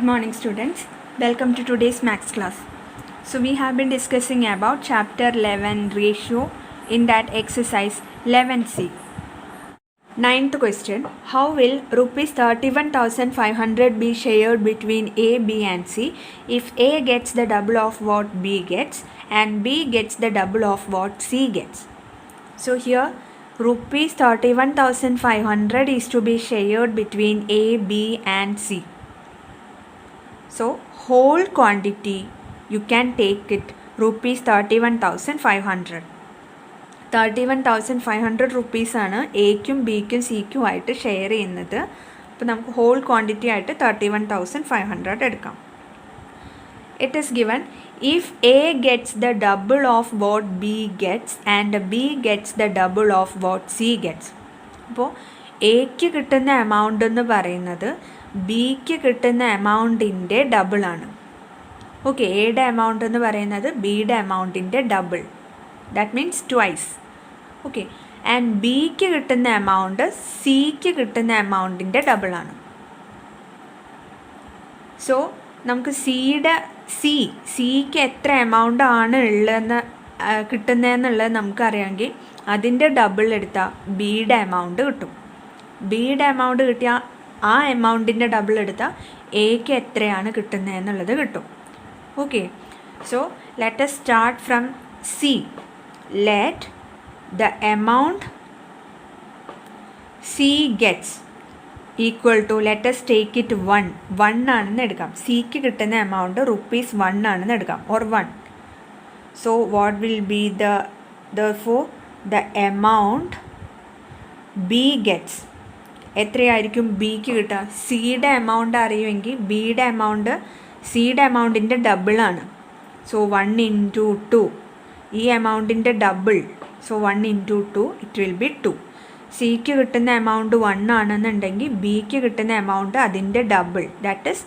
morning students, welcome to today's maths class. So we have been discussing about chapter 11 ratio in that exercise 11C. Ninth question, how will rupees 31,500 be shared between A, B and C if A gets the double of what B gets and B gets the double of what C gets? So here rupees 31,500 is to be shared between A, B and C. So whole quantity you can take it rupees 31,500. 31,500 rupees ആണ് എക്കും ബിക്കും സിക്കും ആയിട്ട് share ചെയ്യുന്നത്. അപ്പോൾ നമുക്ക് whole quantity ആയിട്ട് 31,500 എടുക്കാം. It is given if A gets the double of what B gets and B gets the double of what C gets. അപ്പോൾ എക്ക് കിട്ടുന്ന എമൗണ്ട് എന്ന് പറയുന്നത് ബിക്ക് കിട്ടുന്ന എമൗണ്ടിൻ്റെ ഡബിളാണ്. ഓക്കെ, എയുടെ എമൗണ്ട് എന്ന് പറയുന്നത് ബിയുടെ എമൗണ്ടിൻ്റെ double, that means twice. Okay, and ബിക്ക് കിട്ടുന്ന എമൗണ്ട് സിക്ക് കിട്ടുന്ന എമൗണ്ടിൻ്റെ ഡബിളാണ്. സോ നമുക്ക് സിക്ക് എത്ര എമൗണ്ട് ആണ് ഉള്ളതെന്ന് കിട്ടുന്നതെന്നുള്ളത് നമുക്കറിയാമെങ്കിൽ അതിൻ്റെ ഡബിൾ എടുത്താൽ ബിയുടെ എമൗണ്ട് കിട്ടും. ബിയുടെ എമൗണ്ട് കിട്ടിയാൽ ആ എമൗണ്ടിൻ്റെ ഡബിൾ എടുത്താൽ എക്ക് എത്രയാണ് കിട്ടുന്നതെന്നുള്ളത് കിട്ടും. Okay, so let us start from C. Let the amount C gets equal to, let us take it 1 ആണെന്ന് എടുക്കാം. സിക്ക് കിട്ടുന്ന എമൗണ്ട് rupees 1 ആണെന്ന് എടുക്കാം, or 1. So what will B therefore the amount B gets എത്രയായിരിക്കും ബിക്ക് കിട്ടുക? സിയുടെ എമൗണ്ട് അറിയുമെങ്കിൽ ബിയുടെ എമൗണ്ട് സിയുടെ എമൗണ്ടിൻ്റെ ഡബിളാണ്. സോ 1 into 2, ഈ എമൗണ്ടിൻ്റെ double. So 1 into 2 it will be 2. സിക്ക് കിട്ടുന്ന എമൗണ്ട് 1 ആണെന്നുണ്ടെങ്കിൽ ബിക്ക് കിട്ടുന്ന എമൗണ്ട് അതിൻ്റെ double, that is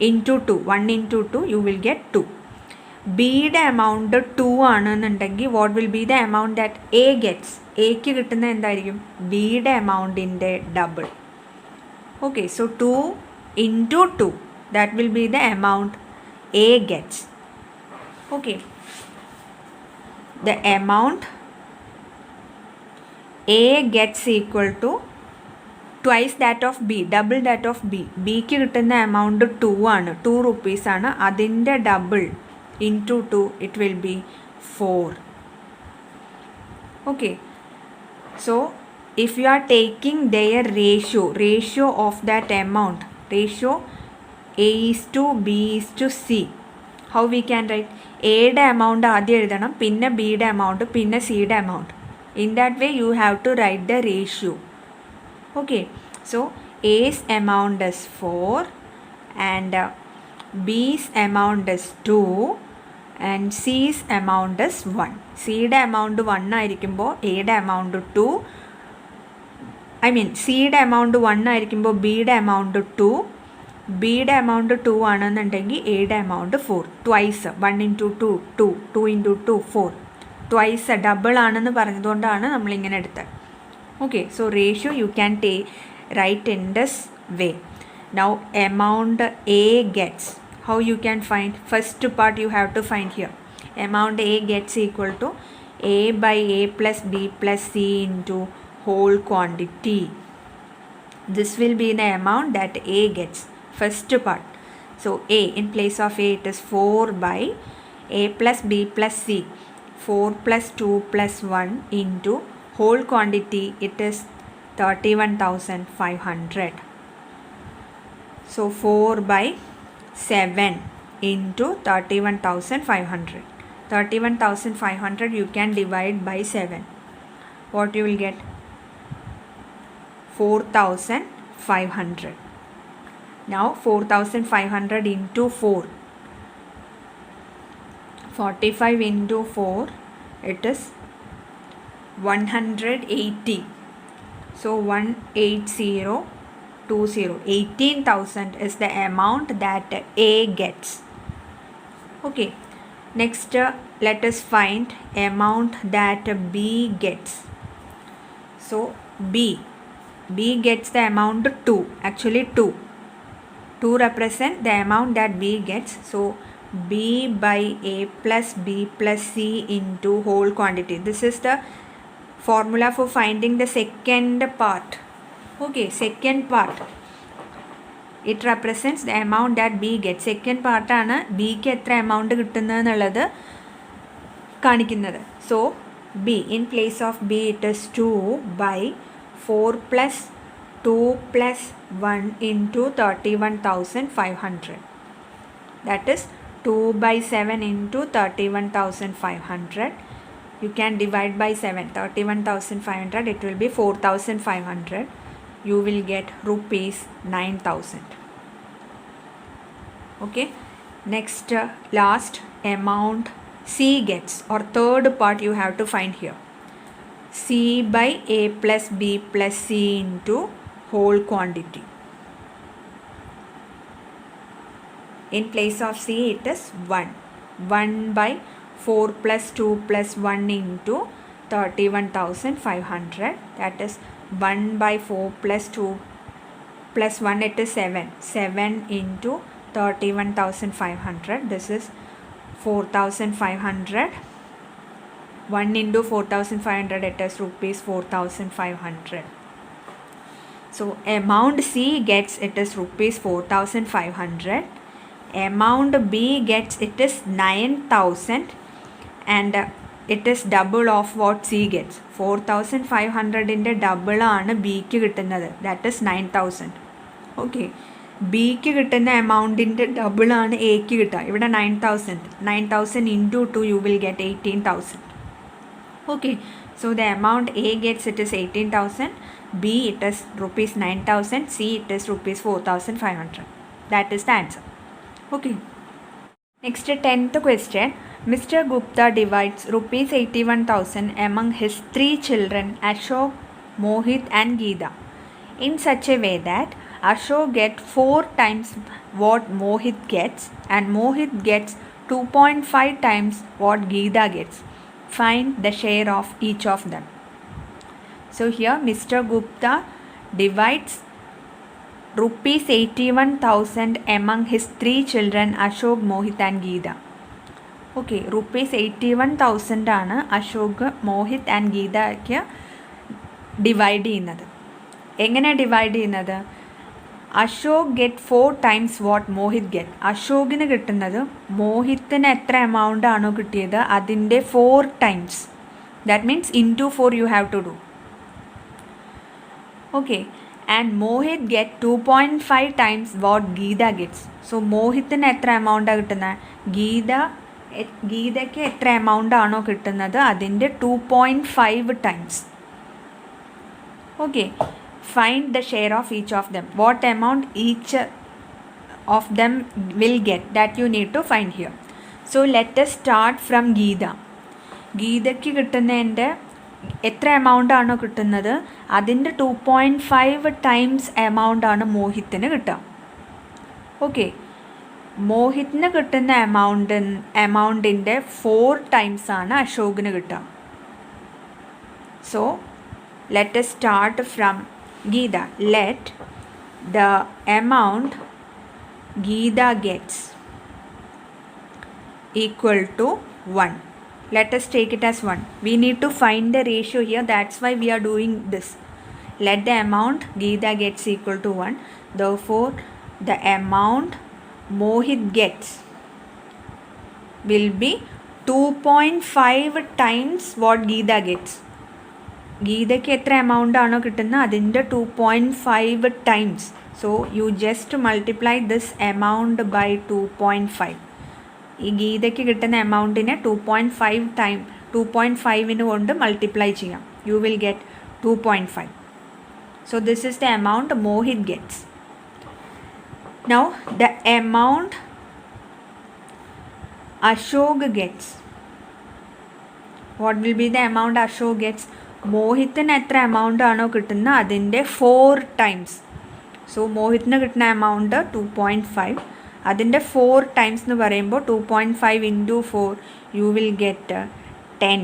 into 2. 1 into 2 U will get 2. ബിയുടെ എമൗണ്ട് 2 ആണെന്നുണ്ടെങ്കിൽ what will be the amount that A gets? എക്ക് കിട്ടുന്ന എന്തായിരിക്കും? ബിയുടെ എമൗണ്ടിൻ്റെ double. Okay, so 2 into 2, that will be the amount A gets. Okay, the amount A gets equal to twice that of B, double that of B. ബിക്ക് കിട്ടുന്ന amount 2 ആണ്, 2 rupees ആണ്. അതിൻ്റെ double into 2 it will be 4. Okay, so if you are taking their ratio of that amount, ratio A is to B is to C, how we can write? എയുടെ amount ആദ്യം എഴുതണം, പിന്നെ ബിയുടെ amount, പിന്നെ സിയുടെ amount. In that way you have to write the ratio. Okay, so A's amount is 4 and B's amount is 2 and C's amount is 1. സിയുടെ amount 1 ആയിരിക്കുമ്പോൾ എയുടെ എമൗണ്ട് 2, സിയുടെ എമൗണ്ട് 1 ആയിരിക്കുമ്പോൾ ബിയുടെ എമൗണ്ട് 2, ബിയുടെ എമൗണ്ട് 2 ആണെന്നുണ്ടെങ്കിൽ എയുടെ amount 4. Twice 1 into 2 2, 2 into 2 4. Twice double ആണെന്ന് പറഞ്ഞതുകൊണ്ടാണ് നമ്മളിങ്ങനെ എടുത്തത്. Okay, so ratio you can write in this way. Now amount A gets, how you can find? First part you have to find here. Amount A gets equal to A by A plus B plus C into whole quantity. This will be the amount that A gets. First part. So A, in place of A it is 4 by A plus B plus C. 4 plus 2 plus 1 into whole quantity, it is 31,500. So 4 by 7 into 31,500. 31,500 you can divide by 7. What you will get? 4,500. Now 4,500 into 4. 45 into 4, it is 180. So 180 20. 18,000 is the amount that A gets. Okay, next let us find amount that B gets. So B gets the amount 2, actually 2. 2 represent the amount that B gets. So B by A plus B plus C into whole quantity. This is the formula for finding the second part. Okay, second part. It represents the amount that B gets. Second part ആണ് Bക്ക് എത്ര amount കിട്ടുന്നതെന്നുള്ളത് കാണിക്കുന്നത്. So B, in place of B it is 2 by 4 plus 2 plus 1 into 31,500. That is 2 by 7 into 31,500. You can divide by 7. 31,500, it will be 4,500. You will get rupees 9,000. Okay, next last amount C gets, or third part you have to find here. C by A plus B plus C into whole quantity. In place of C it is 1. 1 by 4 plus 2 plus 1 into 31,500. That is 1 by 4 plus 2 plus 1, it is 7. 7 into 31,500. This is 4,500. 1 into 4,500, it is rupees 4,500. So amount C gets, it is rupees 4,500. Amount B gets, it is 9,000, and it is double of what C gets. 4,500 ന്റെ double ആണ് Bക്ക് കിട്ടുന്നത്. That is 9,000. Okay, Bക്ക് കിട്ടുന്ന എമൗണ്ടിൻ്റെ double ആണ് എക്ക് കിട്ടുക. ഇവിടെ 9,000. 9,000 into 2 you will get 18,000. Okay, so the amount A gets, it is 18,000. B it is rupees 9,000. C it is rupees 4,500. That is the answer. Okay, next 10th question. Mr. Gupta divides rupees 81,000 among his 3 children Ashok, Mohit and Geeta in such a way that Ashok gets 4 times what Mohit gets and Mohit gets 2.5 times what Geeta gets. Find the share of each of them. So here Mr. Gupta divides rupees 81,000 among his 3 children Ashok, Mohit and Geeta. Okay, rupees 81,000 ആണ് Ashok, Mohit and ഗീതയ്ക്ക് divide ചെയ്യുന്നത്. എങ്ങനെ divide ചെയ്യുന്നത്? Ashok get 4 times what Mohit get. അശോകിന് കിട്ടുന്നത് മോഹിത്തിന് എത്ര amount ആണോ കിട്ടിയത് അതിൻ്റെ 4 times. That means into 4 you have to do. Okay, and Mohit get 2.5 times what Geeta gets. So മോഹിത്തിന് എത്ര എമൗണ്ടാണ് കിട്ടുന്നത്? ഗീതയ്ക്ക് എത്ര എമൗണ്ട് ആണോ കിട്ടുന്നത് അതിൻ്റെ 2.5 times. Okay, find the share of each of them. What amount each of them will get, that you need to find here. So let us start from Geeta. ഗീതയ്ക്ക് കിട്ടുന്നതിൻ്റെ എത്ര amount ആണോ കിട്ടുന്നത് അതിൻ്റെ 2.5 ടൈംസ് എമൗണ്ട് ആണ് മോഹിത്തിന് കിട്ടുക. ഓക്കെ, മോഹിത്തിന് കിട്ടുന്ന എമൗണ്ടിൻ്റെ 4 times ആണ് അശോകിന് കിട്ടുക. So let us start from Geeta. Let the amount Geeta gets equal to 1. Let us take it as 1. We need to find the ratio here. That's why we are doing this. Let the amount Geeta gets equal to 1. Therefore, the amount Mohit gets will be 2.5 times what Geeta gets. ഗീതയ്ക്ക് എത്ര amount ആണോ കിട്ടുന്നത് അതിൻ്റെ 2.5 times. So you just multiply this amount by 2.5. ഈ ഗീതയ്ക്ക് കിട്ടുന്ന എമൗണ്ടിനെ 2.5 കൊണ്ട് മൾട്ടിപ്ലൈ ചെയ്യാം. You will get 2.5. So this is the amount Mohit gets. Now the amount Ashok gets. What will be the amount Ashok gets? മോഹിത്തിന് എത്ര എമൗണ്ട് ആണോ കിട്ടുന്നത് അതിൻ്റെ 4 ടൈംസ്. സോ മോഹിത്തിന് കിട്ടുന്ന എമൗണ്ട് 2.5, അതിൻ്റെ 4 ടൈംസ് എന്ന് പറയുമ്പോൾ 2.5 into 4 you will get 10.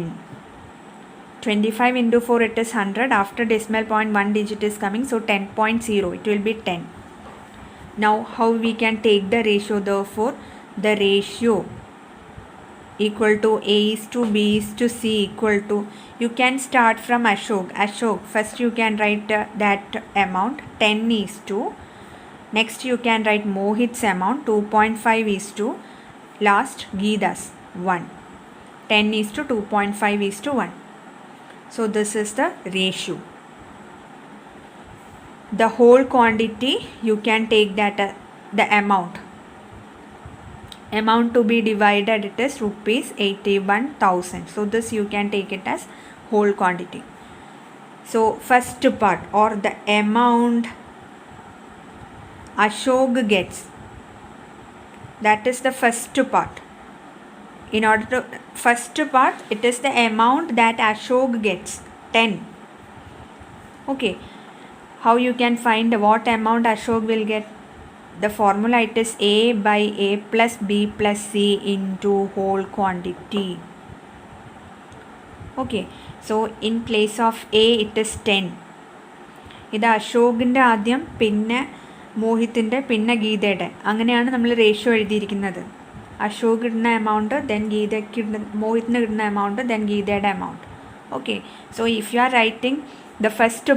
25 into 4 it is 100. After decimal point 1 digit is coming, so 10.0 it will be 10. Now how we can take the ratio? Therefore the ratio equal to A is to B is to C equal to, you can start from Ashok, first you can write that amount 10 is to, next you can write Mohit's amount 2.5 is to, last Geeta's 1, 10 is to 2.5 is to 1. So this is the ratio. The whole quantity you can take that the amount to be divided, it is rupees 81,000. So this you can take it as whole quantity. So first part, or the amount Ashok gets, that is the first part. In order to first part, it is the amount that Ashok gets, 10. Okay, how you can find what amount Ashok will get? The formula, it is A by A plus B plus C into whole quantity. Okay, so in place of A it is 10. ഇത് അശോകിൻ്റെ ആദ്യം, പിന്നെ മോഹിത്തിൻ്റെ, പിന്നെ ഗീതയുടെ, അങ്ങനെയാണ് നമ്മൾ ratio എഴുതിയിരിക്കുന്നത്. അശോക് ഇടുന്ന amount, then ഗീതയ്ക്ക് ഇടുന്ന, മോഹിത്തിന് ഇടുന്ന എമൗണ്ട്, ദെൻ ഗീതയുടെ amount. Okay, so if you are writing the first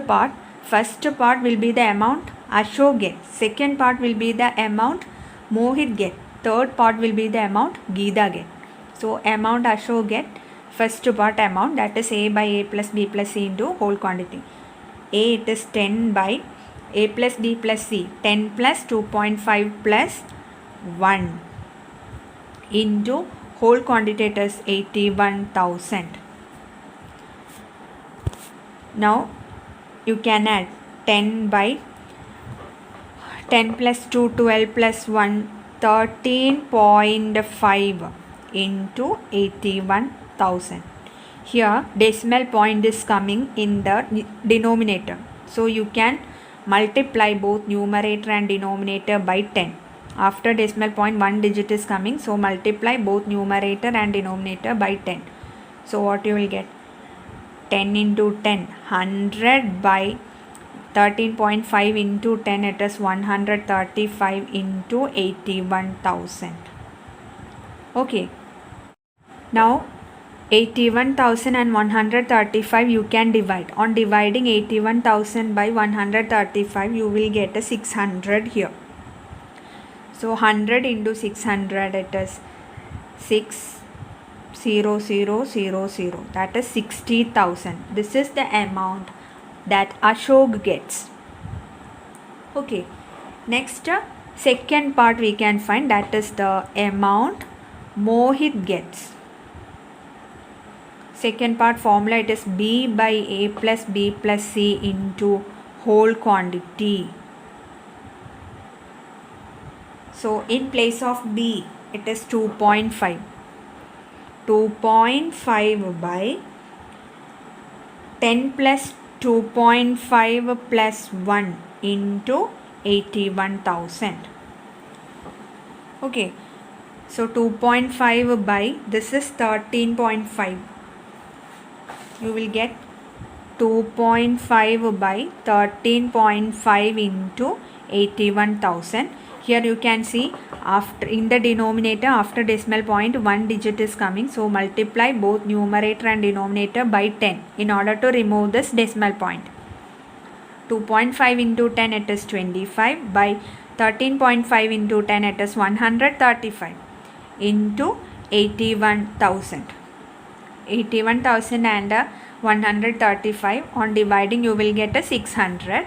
part will be the amount Ashok get, second part will be the amount Mohit get, third part will be the amount Geeta get. So amount Ashok get, first part amount, that is A by A plus B plus C into whole quantity. A, it is 10 by A plus B plus C, 10 plus 2.5 plus 1 into whole quantity, it is 81,000. Now you can add 10 by 10 plus 2, 12 plus 1, 13.5 into 81,000. Here decimal point is coming in the denominator. So you can multiply both numerator and denominator by 10. After decimal point, one digit is coming. So multiply both numerator and denominator by 10. So what you will get? 10 into 10, 100 by 13.5 into 10, it is 135 into 81,000. Okay, now 81,000 and 135 you can divide. On dividing 81,000 by 135, you will get a 600 here. So 100 into 600, it is 60000, that is 60,000. This is the amount that Ashok gets. Okay, next second part we can find, that is the amount Mohit gets. Second part formula, it is B by A plus B plus C into whole quantity. So in place of B, it is 2.5. 2.5 by 10 plus 2.5 plus 1 into 81,000. Okay, so 2.5 by, this is 13.5. You will get 2.5 by 13.5 into 81,000. Here you can see, after in the denominator, after decimal point, one digit is coming. So multiply both numerator and denominator by 10 in order to remove this decimal point. 2.5 into 10, it is 25 by 13.5 into 10, it is 135 into 81,000. 81,000 and 135, on dividing you will get a 600.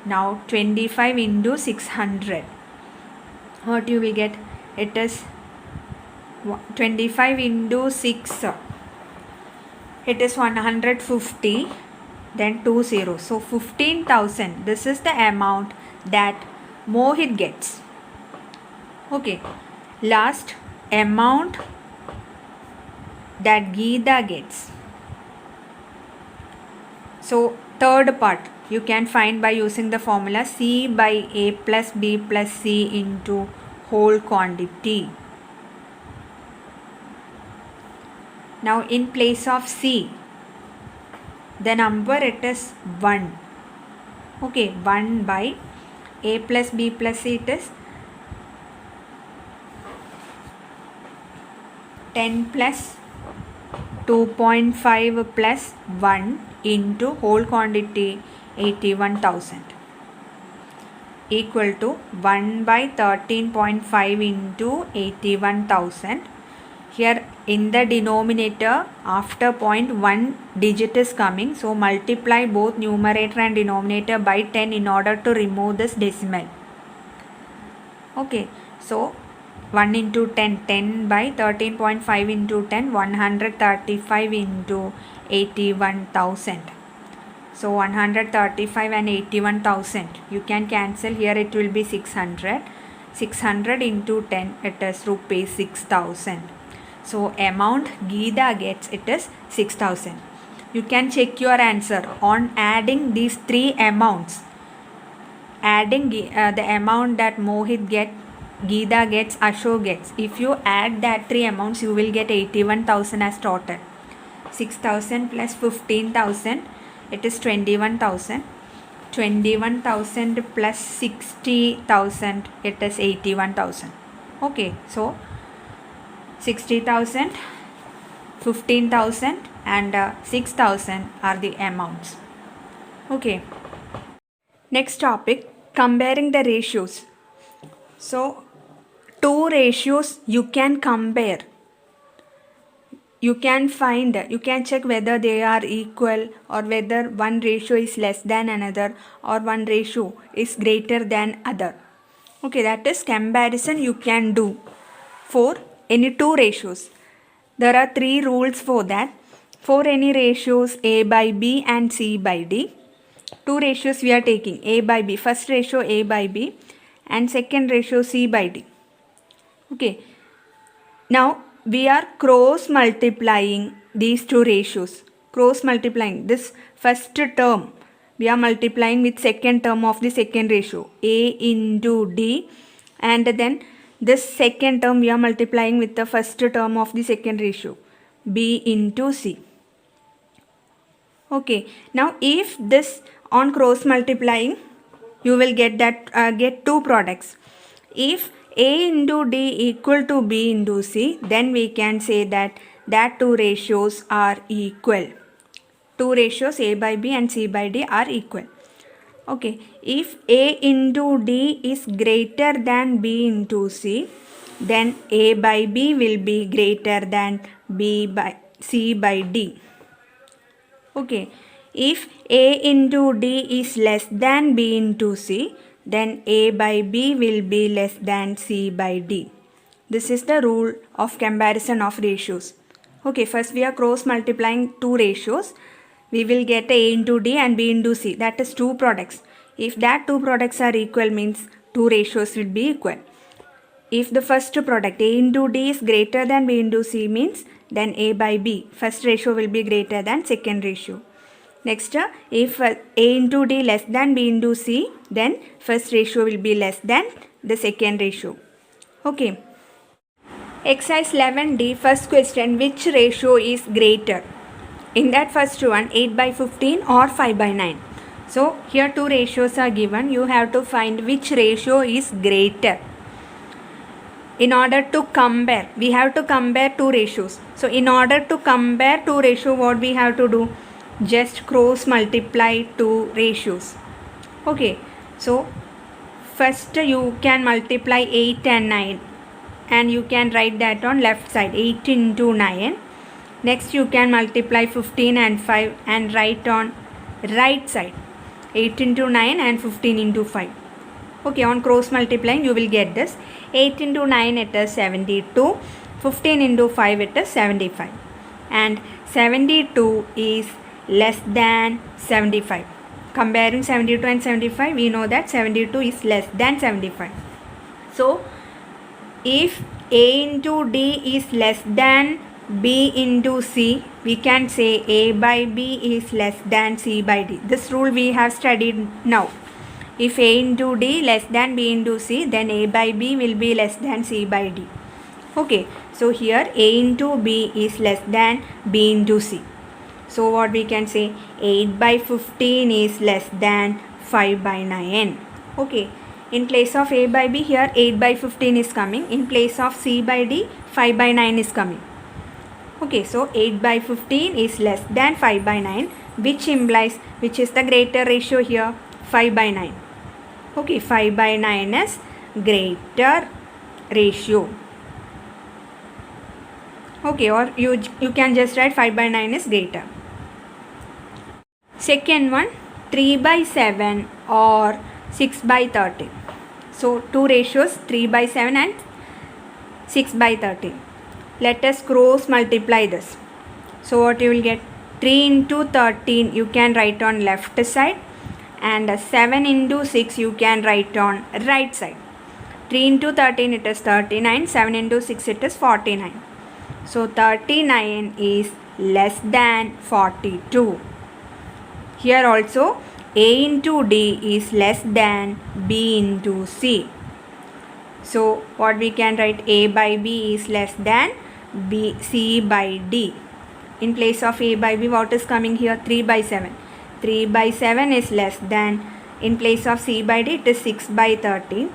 Now 25 into 600, what you will get? It is 25 into 6, it is 150, then 2 zeros, so 15,000. This is the amount that Mohit gets. Okay, last amount that Geeta gets. So third part you can find by using the formula C by A plus B plus C into whole quantity. Now in place of C, the number, it is 1. Okay, 1 by A plus B plus C, it is 10 plus 2.5 plus 1 into whole quantity 81,000 equal to 1 by 13.5 into 81,000. Here in the denominator, after point 1 digit is coming, so multiply both numerator and denominator by 10 in order to remove this decimal. Okay, so 1 into 10, 10 by 13.5 into 10, 135 into 81,000. So 135 and 81,000, you can cancel. Here it will be 600. 600 into 10, it is rupees 6,000. So amount Geeta gets, it is 6,000. You can check your answer on adding these three amounts. Adding the amount that Mohit gets, Geeta gets, Ashok gets. If you add that three amounts, you will get 81,000 as total. 6,000 plus 15,000, it is 21,000. 21,000 plus 60,000, it is 81,000. Okay, so 60,000, 15,000 and 6,000 are the amounts. Okay. Next topic, comparing the ratios. So two ratios you can compare. You can check whether they are equal or whether one ratio is less than another or one ratio is greater than other. Okay, that is comparison you can do for any two ratios. There are three rules for that. For any ratios A by B and C by D, two ratios we are taking, A by B. First ratio A by B and second ratio C by D. Okay, now we are cross multiplying these two ratios. Cross multiplying this first term, we are multiplying with second term of the second ratio, A into D, and then this second term we are multiplying with the first term of the second ratio, B into C. Okay, now if this on cross multiplying, you will get that get two products. If A into D equal to B into C, then we can say that two ratios are equal. Two ratios A by B and C by D are equal. Okay, if A into D is greater than B into C, then A by B will be greater than B by C by D. Okay, if A into D is less than B into C, then A by B will be less than C by D. This is the rule of comparison of ratios. Okay, first we are cross multiplying two ratios. We will get A into D and B into C. That is two products. If that two products are equal, means two ratios will be equal. If the first product A into D is greater than B into C, means then A by B, first ratio will be greater than second ratio. Next, if A into D less than B into C, then first ratio will be less than the second ratio. Okay. Exercise 11D, first question, which ratio is greater? In that first one, 8 by 15 or 5 by 9. So here two ratios are given. You have to find which ratio is greater. In order to compare, we have to compare two ratios. So in order to compare two ratios, what we have to do? Just cross multiply two ratios. Okay, so first you can multiply 8 and 9 and you can write that on left side, 8 into 9. Next you can multiply 15 and 5 and write on right side, 8 into 9 and 15 into 5. Okay, on cross multiplying you will get this. 8 into 9 it is 72, 15 into 5 it is 75, and 72 is less than 75. Comparing 72 and 75, we know that 72 is less than 75. So if A into D is less than B into C, we can say A by B is less than C by D. This rule we have studied now. If A into D less than B into C, then A by B will be less than C by D. Okay, so here A into B is less than B into C. So what we can say, 8 by 15 is less than 5 by 9. Okay, In place of A by B, here 8 by 15 is coming. In place of C by D, 5 by 9 is coming. Okay, so 8 by 15 is less than 5 by 9, which implies, which is the greater ratio here? 5 by 9. Okay, 5 by 9 is greater ratio. Okay, or you can just write 5 by 9 is greater. Second one, 3 by 7 or 6 by 13. So, two ratios, 3 by 7 and 6 by 13. Let us cross multiply this. So, what you will get? 3 into 13 you can write on left side, and 7 into 6 you can write on right side. 3 into 13 it is 39, 7 into 6 it is 49. So, 39 is less than 42. Here also A into D is less than B into C. So, what we can write? A by B is less than C by D. In place of A by B, what is coming here? 3 by 7. 3 by 7 is less than, in place of C by D, it is 6 by 13.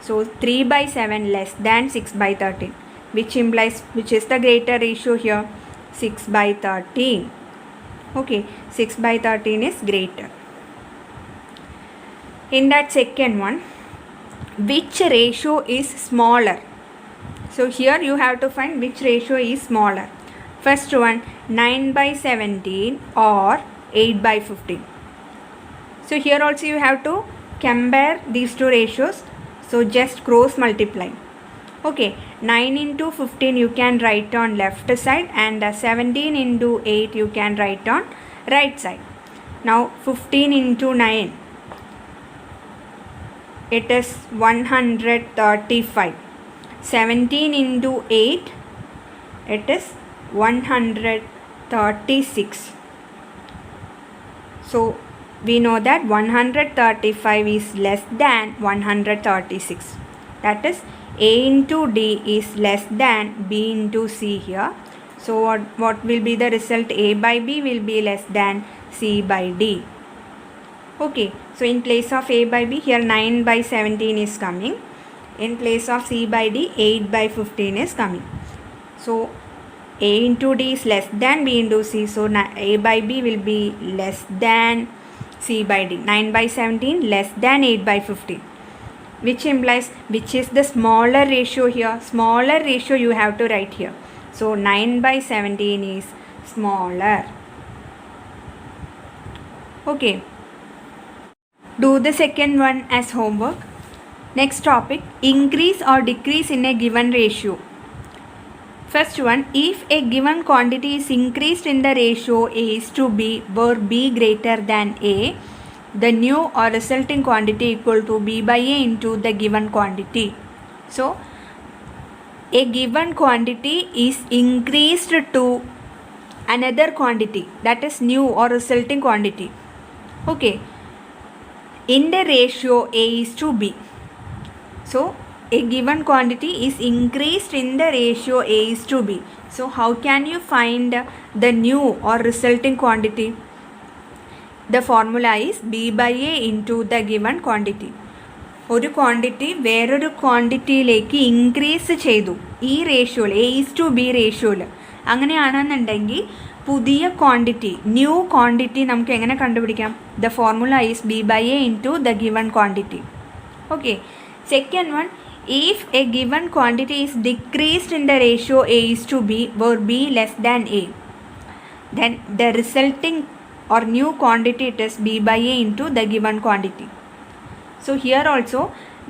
So, 3 by 7 less than 6 by 13, which implies, which is the greater ratio here? 6 by 13. Okay, 6 by 13 is greater. In that second one, which ratio is smaller? So, here you have to find which ratio is smaller. First one, 9 by 17 or 8 by 15. So, here also you have to compare these two ratios. So, just cross multiply. Okay, 9 into 15 you can write on left side, and 17 into 8 you can write on right side. Now, 15 into 9, it is 135. 17 into 8, it is 136. So, we know that 135 is less than 136. That is, A into D is less than B into C here. So, what will be the result? A by B will be less than C by D. Okay, so in place of A by B, here 9 by 17 is coming. In place of C by D, 8 by 15 is coming. So, A into D is less than B into C. So, A by B will be less than C by D. 9 by 17 less than 8 by 15. Which implies, which is the smaller ratio here? Smaller ratio you have to write here. So, 9 by 17 is smaller. Okay. Do the second one as homework. Next topic, increase or decrease in a given ratio. First one, if a given quantity is increased in the ratio A is to B where B greater than A, the new or resulting quantity equal to B by A into the given quantity. So, a given quantity is increased to another quantity, that is new or resulting quantity. Okay, in the ratio A is to B. So, a given quantity is increased in the ratio A is to B. So, how can you find the new or resulting quantity? The formula is B by A into the given quantity. ഒരു quantity വേറൊരു ക്വാണ്ടിറ്റിയിലേക്ക് increase ചെയ്തു ഈ റേഷ്യോയിൽ A is to B റേഷ്യോയിൽ. അങ്ങനെയാണെന്നുണ്ടെങ്കിൽ പുതിയ quantity, new quantity നമുക്ക് എങ്ങനെ കണ്ടുപിടിക്കാം? The formula is B by A into the given quantity. Okay. Second one, if a given quantity is decreased in the ratio A is to B where B less than A, then the resulting or new quantity it is B by A into the given quantity. So, here also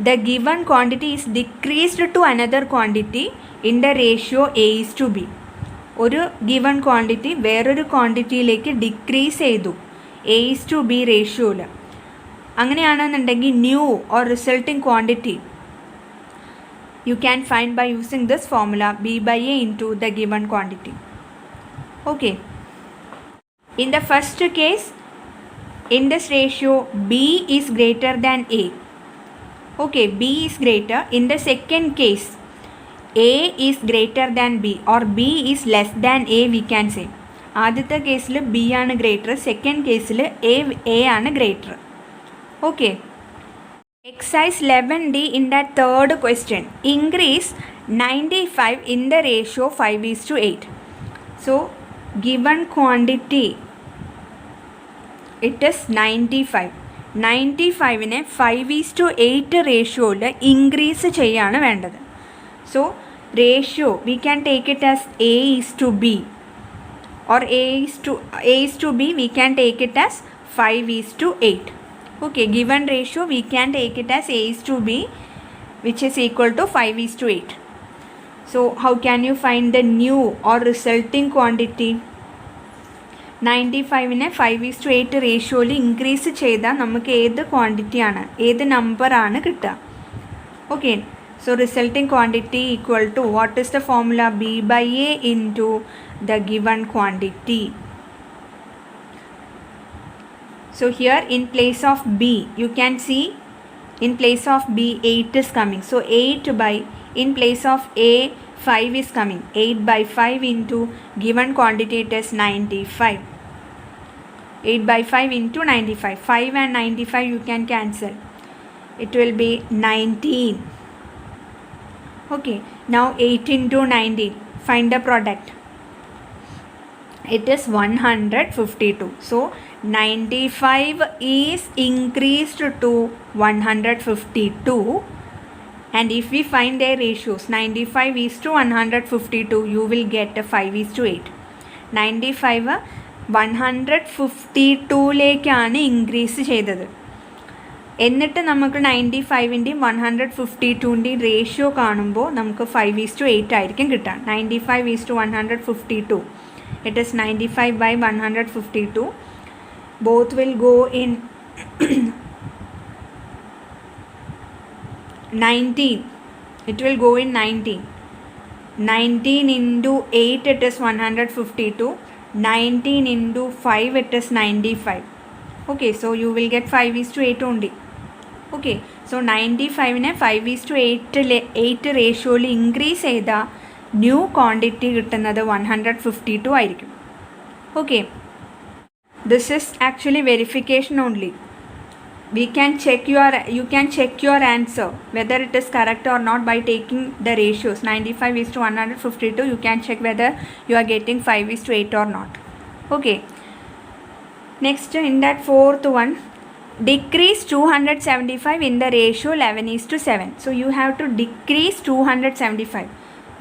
the given quantity is decreased to another quantity in the ratio A is to B. ഒരു given quantity വേറൊരു ക്വാണ്ടിറ്റിയിലേക്ക് decrease ചെയ്തു A is to B റേഷ്യോയിൽ. അങ്ങനെയാണെന്നുണ്ടെങ്കിൽ new or resulting quantity you can find by using this formula B by A into the given quantity. Okay. In the first case, in this ratio B is greater than A. Okay, B is greater. In the second case, A is greater than B or B is less than A we can say. ആദ്യത്തെ കേസിൽ B ആണ് greater, second കേസിൽ A ആണ് greater. Okay. Exercise 11D in that third question. Increase 95 in the ratio 5:8. So given quantity it is 95. 95നെ 5:8 റേഷ്യോയിൽ increase ചെയ്യാണ് വേണ്ടത്. So ratio we can take it as A:B or A:B we can take it as 5:8. Okay, given ratio we can take it as A:B which is equal to 5:8. So how can you find the new or resulting quantity? 95നെ 5:8 റേഷ്യോയിൽ increase ചെയ്താൽ നമുക്ക് ഏത് ക്വാണ്ടിറ്റിയാണ് ഏത് നമ്പറാണ് കിട്ടുക? Okay, so resulting quantity equal to what is the formula? B/A into the given quantity. So here in place of B you can see in place of B 8 is coming, so 8 by in place of A 5 is coming, 8/5 into given quantity it is 95. 8/5 into 95, 5 and 95 you can cancel, it will be 19. Okay, now 8 into 19, find the product. It is 152. So 95 is increased to 152, and if we find their ratios 95 is to 152 you will get a 5:8. 95 152ലേക്കാണ് increase ചെയ്തത്. എന്നിട്ട് നമുക്ക് 95ൻ്റെയും 152ൻ്റെയും ratio കാണുമ്പോൾ നമുക്ക് 5:8 ആയിരിക്കും കിട്ടുക. 95 is to 152. It is 95 by 152. Both will go in 19. It will go in 19. 19 into 8 it is 152. 19 into 5 it is 95. Okay, so you will get 5:8 only. Okay, so 95നെ 5:8 റേഷ്യോയിൽ increase ചെയ്താൽ new quantity കിട്ടുന്നത് 152 ആയിരിക്കും. Okay, this is actually verification only. You can check your answer whether it is correct or not by taking the ratios 95 is to 152. You can check whether you are getting 5:8 or not. Okay, next in that fourth one, decrease 275 in the ratio 11:7. So you have to decrease 275.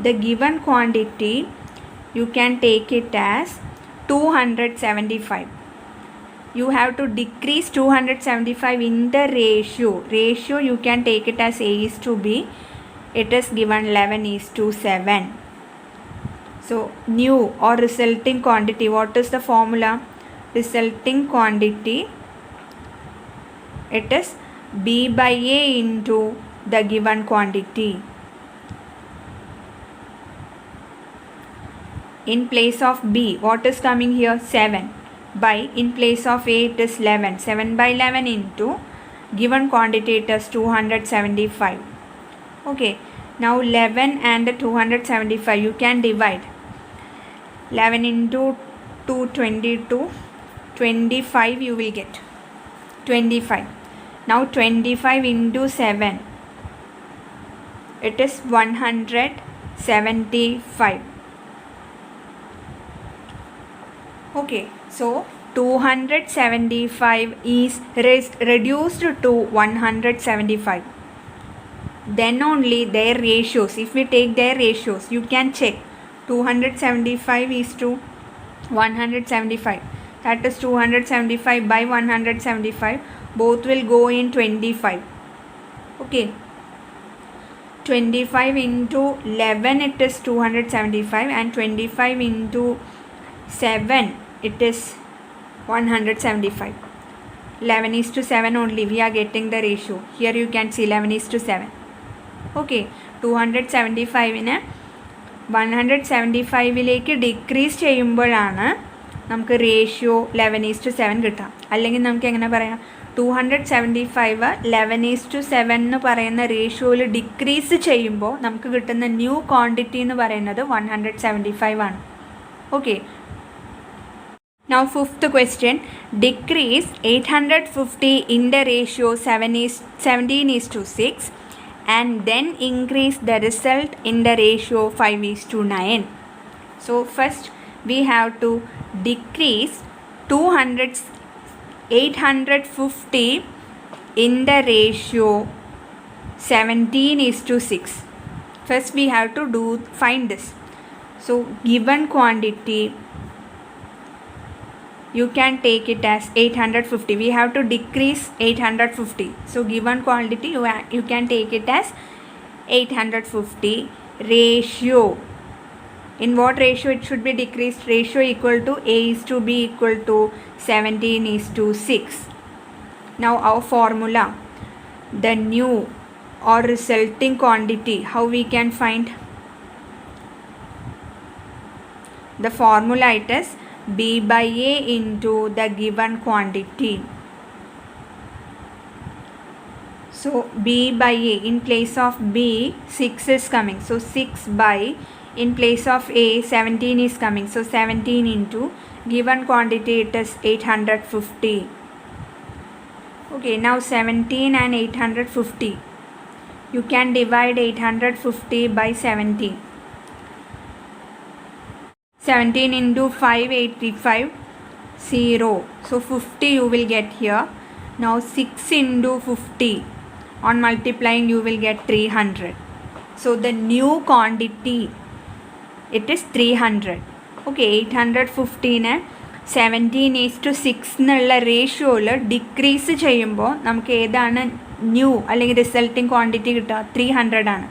The given quantity you can take it as 275. You have to decrease 275 in the ratio you can take it as A:B. It is given 11:7. So new or resulting quantity, what is the formula? Resulting quantity, it is B/A into the given quantity. In place of B, what is coming here? 7. By in place of A it is 11. 7/11 into given quantity it is 275. Okay, now 11 and 275 you can divide. 11 into 2 22, 25 you will get 25. Now 25 into 7 it is 175. Okay, so 275 is reduced to 175. Then only their ratios, if we take their ratios you can check. 275 is to 175, that is 275 by 175, both will go in 25. Okay, 25 into 11 it is 275, and 25 into 7 it is 175. 11:7 only we are getting the ratio. Here you can see 11:7. Okay, 275നെ 175ലേക്ക് decrease ചെയ്യുമ്പോഴാണ് നമുക്ക് ratio 11:7 കിട്ടുക. അല്ലെങ്കിൽ നമുക്ക് എങ്ങനെ പറയാം? 275 11:7 എന്ന് പറയുന്ന റേഷ്യോയിൽ decrease ചെയ്യുമ്പോൾ നമുക്ക് കിട്ടുന്ന ന്യൂ ക്വാണ്ടിറ്റി എന്ന് പറയുന്നത് 175 ആണ്. Okay, Now fifth question, decrease 850 in the ratio 17:6 and then increase the result in the ratio 5:9. So first we have to decrease 850 in the ratio 17:6. First we have to find this. So given quantity, you can take it as 850. We have to decrease 850. So given quantity, you can take it as 850. Ratio, in what ratio it should be decreased? Ratio equal to A is to B equal to 17:6. Now our formula, the new or resulting quantity, how we can find? The formula it is B by A into the given quantity. So B by A, in place of B 6 is coming, so 6 by, in place of A 17 is coming, so 17 into given quantity it is 850. Okay, now 17 and 850, you can divide 850 by 17. 17 into 5, 85, 0. So 50 you will get here. Now 6 into 50, on multiplying you will get 300. So the new quantity, it is 300. Okay, 850 ne 17:6 എന്നുള്ള റേഷ്യോയിൽ decrease ചെയ്യുമ്പോൾ നമുക്ക് ഏതാണ് new അല്ലെങ്കിൽ resulting quantity കിട്ടുക? 300 ആണ്.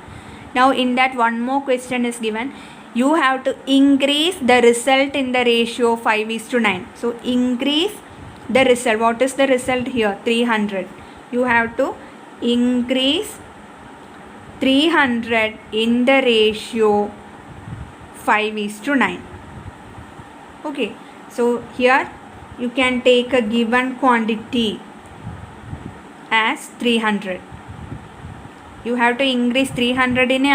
Now in that one more question is given, you have to increase the result in the ratio 5:9. So increase the result. What is the result here? 300. You have to increase 300 in the ratio 5:9. Okay, so here you can take a given quantity as 300. You have to increase 300 in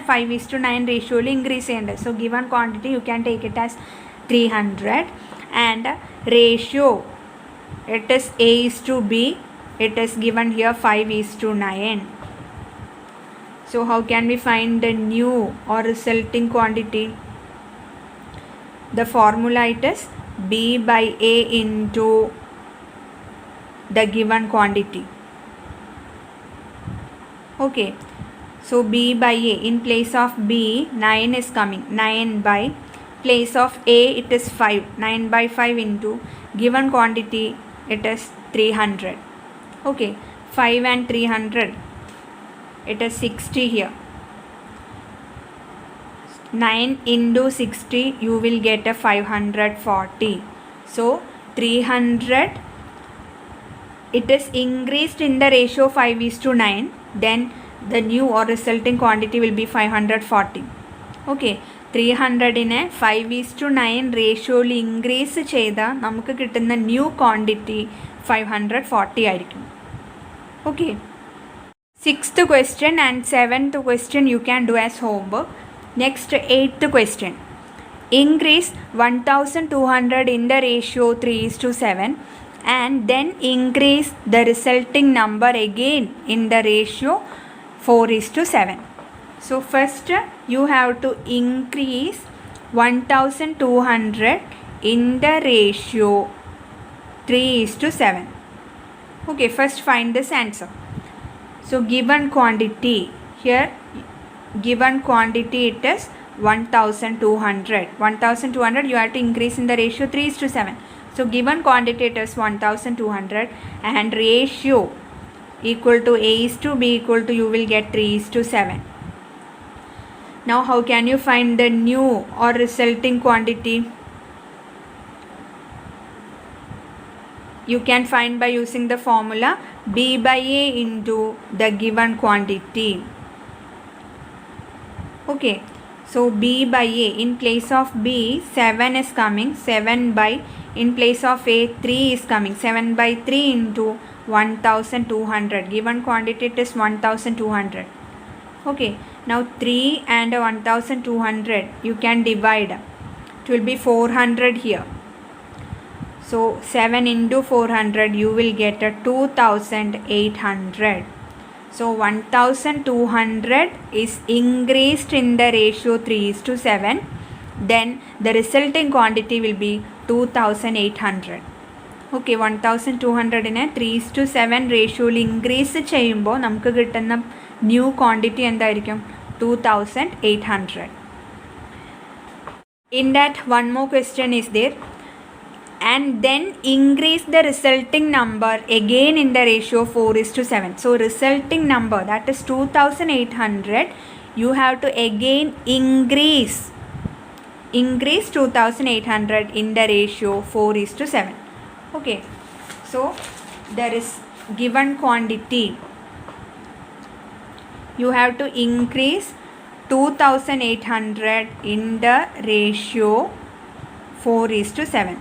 5:9 ratio increase. So given quantity you can take it as 300 and ratio, it is A is to B, it is given here 5:9. So how can we find the new or resulting quantity? The formula it is B by A into the given quantity. Okay, so B by A, in place of B 9 is coming, 9 by, place of A it is 5, 9 by 5 into given quantity it is 300. Okay, 5 and 300, it is 60 here. 9 into 60 you will get a 540. So 300, it is increased in the ratio 5:9, then the new or resulting quantity will be 540. Okay, 300 in 5:9 ratio increase ചെയ്താൽ നമുക്ക് കിട്ടുന്ന new quantity 540 ആയിരിക്കും. Okay, sixth question and seventh question you can do as homework. Next, eighth question, increase 1200 in the ratio 3:7 and then increase the resulting number again in the ratio 4:7. So first you have to increase 1200 in the ratio 3:7. Okay, first find this answer. So given quantity, here given quantity it is 1200. 1200 you have to increase in the ratio 3:7. So given quantity it is 1200 and ratio equal to A is to B equal to, you will get 3:7. Now how can you find the new or resulting quantity? You can find by using the formula B by A into the given quantity. Okay, so B by A, in place of B 7 is coming, 7 by, in place of A 3 is coming, 7 by 3 into 1200. Given quantity it is 1200. Okay, now 3 and 1200 you can divide, it will be 400 here. So 7 into 400, you will get a 2800. So 1200 is increased in the ratio 3:7. Then the resulting quantity will be 2800. Okay 1200നെ 3:7 റേഷ്യോയിൽ increase ചെയ്യുമ്പോൾ നമുക്ക് കിട്ടുന്ന new quantity എന്തായിരിക്കും 2800. In that, one more question is there. And then increase the resulting number again in the ratio 4:7. So resulting number, that is 2800, you have to again increase 2800 in the ratio 4:7. Okay, so there is given quantity, you have to increase 2800 in the ratio 4:7.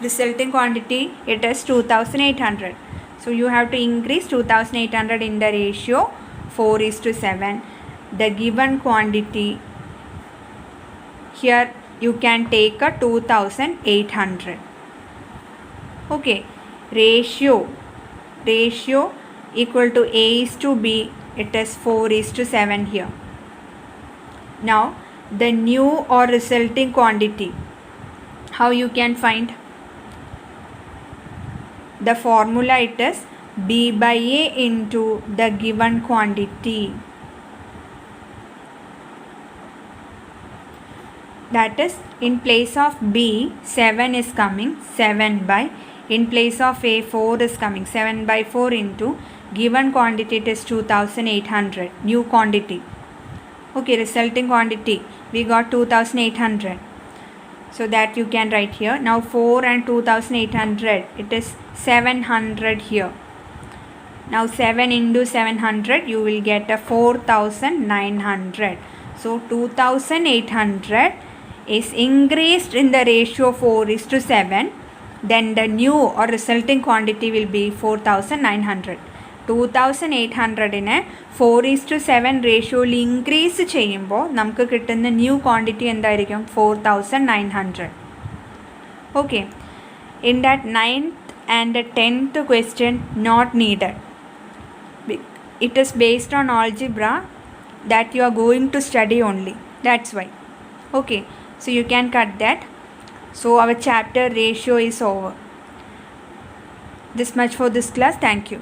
Resulting quantity, it is 2800. So you have to increase 2800 in the ratio 4:7. The given quantity, here you can take a 2800. Okay, ratio equal to A is to B, it is 4:7 here. Now the new or resulting quantity, how you can find? The formula, it is B by A into the given quantity. That is, in place of B, 7 is coming, 7 by, in place of A, 4 is coming, 7 by 4 into given quantity, it is 2800, new quantity. Okay, resulting quantity, we got 2800. So that you can write here. Now 4 and 2800, it is 700 here. Now 7 into 700, you will get a 4900. So 2800 is increased in the ratio 4:7. Then the new or resulting quantity will be 4900. 2800നെ 4:7 റേഷ്യോയിൽ increase ചെയ്യുമ്പോൾ നമുക്ക് കിട്ടുന്ന new quantity എന്തായിരിക്കും 4900. Okay, in that 9th and 10th question not needed. It is based on algebra that you are going to study only, that's why. Okay, so you can cut that. So our chapter ratio is over. This much for this class. Thank you.